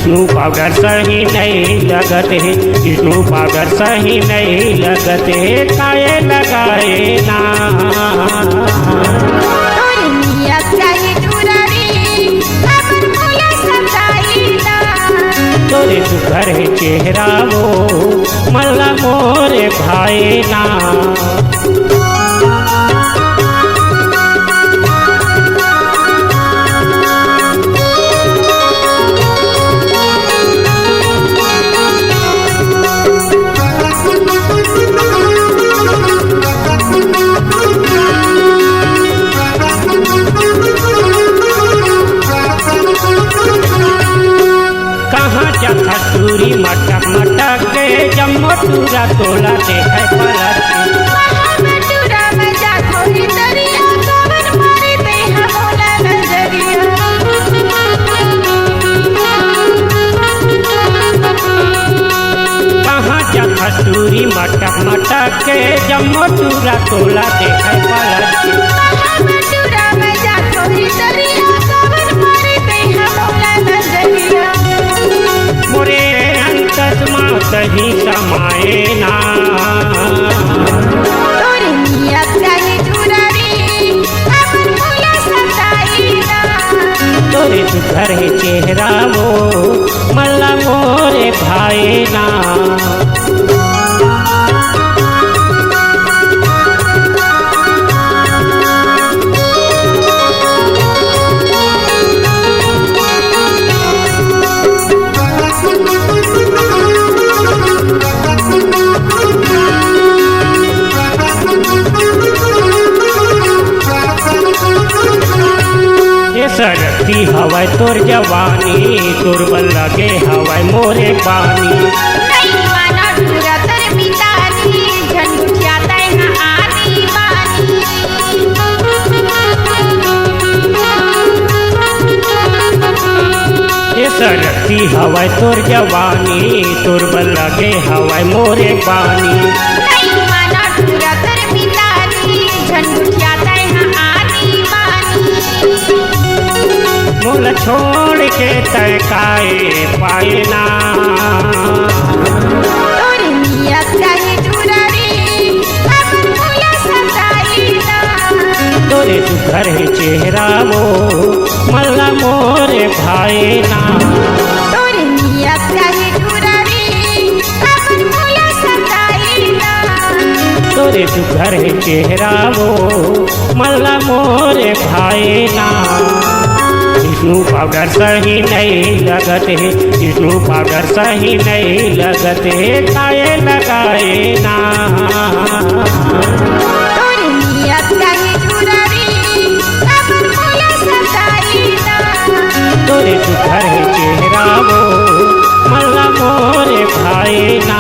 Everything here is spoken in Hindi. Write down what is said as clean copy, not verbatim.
विष्णु पाउडर सही नहीं लगते, विष्णु पाउडर सही नहीं लगते, काहे लगाए ना तोरे सुघर है चेहरा वो मल्ला मोरे भाई ना। खसूरी मटक मटक के जम्मो टूरा तोला देखे पलट कहाँ जा खसूरी मटक मटक के जम्मो टूरा तोला देखे पलट मोरे अंतस्मा सही समाये ना तोरे सुघर है चेहरा वो मल्ला मोरे भाई ना। सरती हवाय तोर जवानी तुरबल लगे हवाय मोरे पानी सरती हवाय तोर जवानी तुरबल लगे हवाय मोरे पानी मोला छोड़ के तड़काए पाए ना तोरे सुघर है चेहरा वो मल्ला मोरे भाई ना तोरे सुघर है चेहरा वो मल्ला मोरे भाई ना। विष्णु पाउडर सही नहीं लगते, विष्णु पाउडर सही नहीं लगते, काहे लगाए ना तोरे सुघर है चेहरा वो मल्ला मोरे भाई ना।